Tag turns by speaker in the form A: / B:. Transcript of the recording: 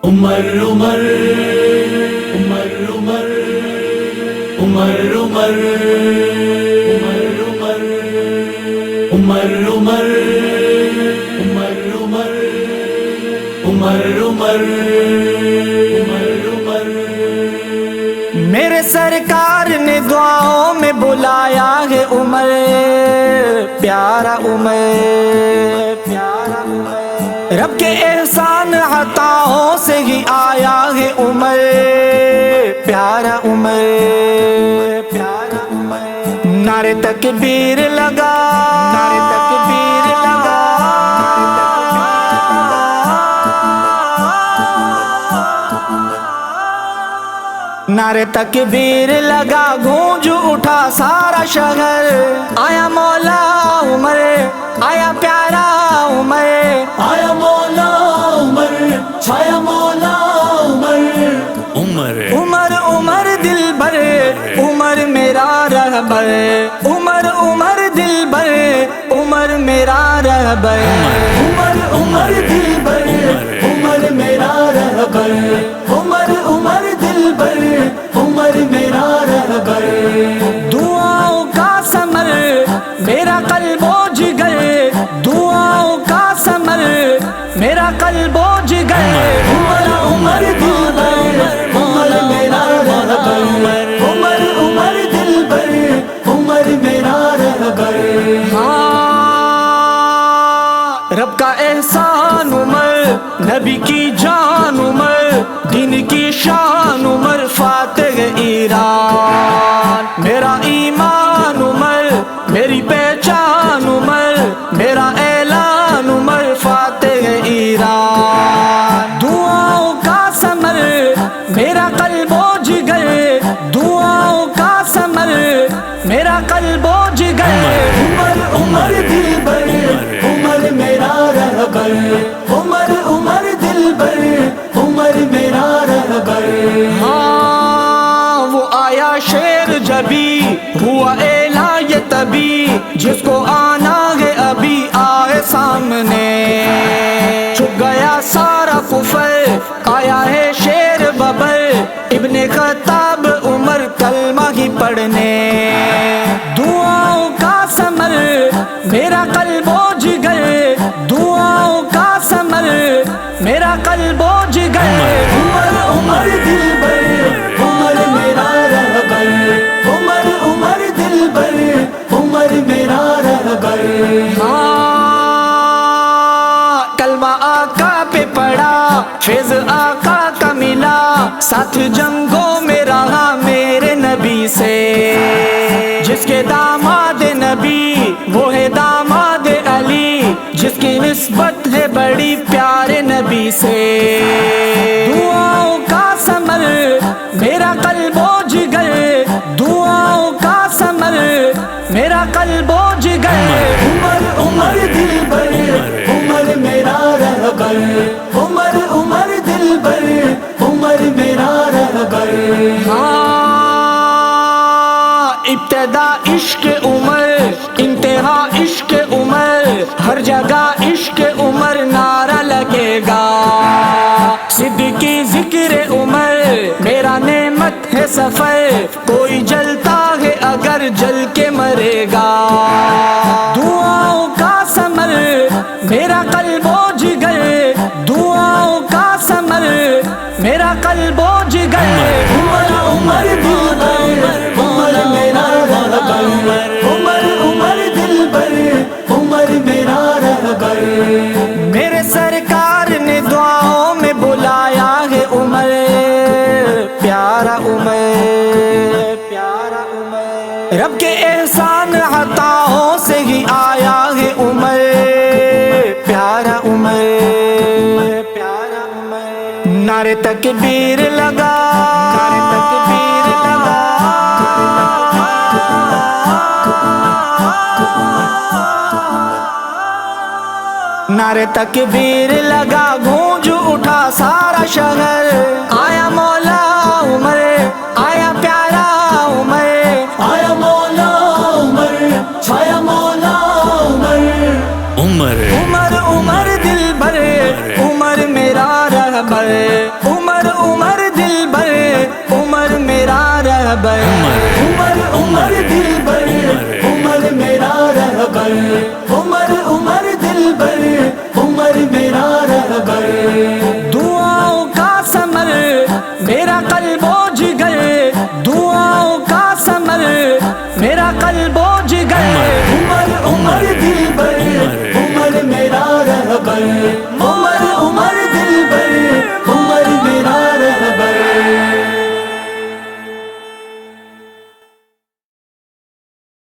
A: عمر عمر عمر عمر عمر عمر عمر عمر عمر عمر عمر عمر
B: میرے سرکار نے دعاؤں میں بلایا ہے عمر، پیارا عمر، پیارا عمر، رب کے احسان عطاؤں سے ہی آیا ہے عمر، پیارا عمر، پیارا عمر، نعرے تکبیر لگا، نعرے تکبیر لگا، نعرے تکبیر لگا، گونج اٹھا سارا شہر، آیا مولا عمر، آیا پیارا عمر،
A: آیا مولا عمر، چھایا مولا عمر، عمر
B: عمر عمر دل بر، عمر میرا رہبر، عمر عمر دل بر، عمر میرا رہبر،
A: عمر عمر دل بر، عمر میرا رہبر، عمر عمر دل بر، عمر میرا رہبر،
B: دعاؤں کا ثمر میرا قلب و جگر، دعاؤں کا ثمر میرا قلب و جگر،
A: عمر عمر دل بر، عمر میرا رہبر، عمر عمر دل بر، عمر میرا رہبر،
B: رب کا احسان عمر، نبی کی جان عمر، دین کی شان عمر، فاتح ایران، میرا ایمان عمر، میری پہچان عمر، میرا اعلان عمر، فاتح ایران، دعاؤں کا ثمر میرا قلب و جگر، دعاؤں کا ثمر میرا قلب و جگر،
A: عمر عمر دل بر، عمر میرا رہبر، عمر عمر دل بر، عمر میرا رہبر،
B: ہاں وہ آیا شیر جبی، ہوا اعلان یہ تبھی، جس کو آنا ہے ابھی آئے سامنے، چھپ گیا سارا کفر، آیا ہے شیر ببر، ابن خطاب عمر کلمہ ہی پڑھنے، دعاؤں کا ثمر میرا قلب و جگر، دعاؤں کا ثمر میرا قلب و جگر،
A: عمر عمر دل بر، عمر میرا رہبر، عمر عمر دل بر، عمر میرا رہبر،
B: کلمہ آقا پہ پڑا، فیض آقا کا ملا، ساتھ جنگوں میں رہا میرے نبی سے، جس کے داماد نبی وہ ہے داماد علی، جس کی نسبت ہے بڑی پیارے نبی سے، دعاؤں کا ثمر میرا قلب و جگر، دعاؤں کا ثمر میرا قلب و جگر،
A: عمر عمر دل بر، عمر میرا رہبر، عمر عمر دل بر، عمر میرا رہبر،
B: ابتدا عشق عمر، انتہا عشق عمر، ہر جگہ عشق عمر نعرہ لگے گا، صدیقی ذکر عمر میرا نعمت ہے سفر، کوئی جلتا ہے اگر جل کے مرے گا، دعاؤں کا ثمر میرا قلب و جگر، دعاؤں کا ثمر میرا قلب و جگر،
A: عمر عمر دل بر، عمر میرا رہبر، عمر عمر دل بر، عمر میرا رہبر،
B: میرے سرکار نے دعاؤں میں بلایا ہے عمر، پیارا عمر، پیارا عمر، رب کے احسان عطاؤں سے ہی آیا ہے عمر، پیارا عمر، پیارا عمر، نعرے تکبیر لگا، نعرے تکبیر لگا، نعرے تکبیر لگا، گونج اٹھا سارا شہر، آیا مولا عمر، آیا پیارا عمر،
A: آیا مولا عمر، چھایا مولا عمر، عمر
B: عمر عمر دل بر، عمر میرا رہبر، رہبر عمر عمر دلبر عمر میرا رہبر
A: عمر عمر دلبر عمر میرا رہبر عمر عمر دلبر عمر میرا رہبر
B: دعاؤں کا ثمر میرا قلب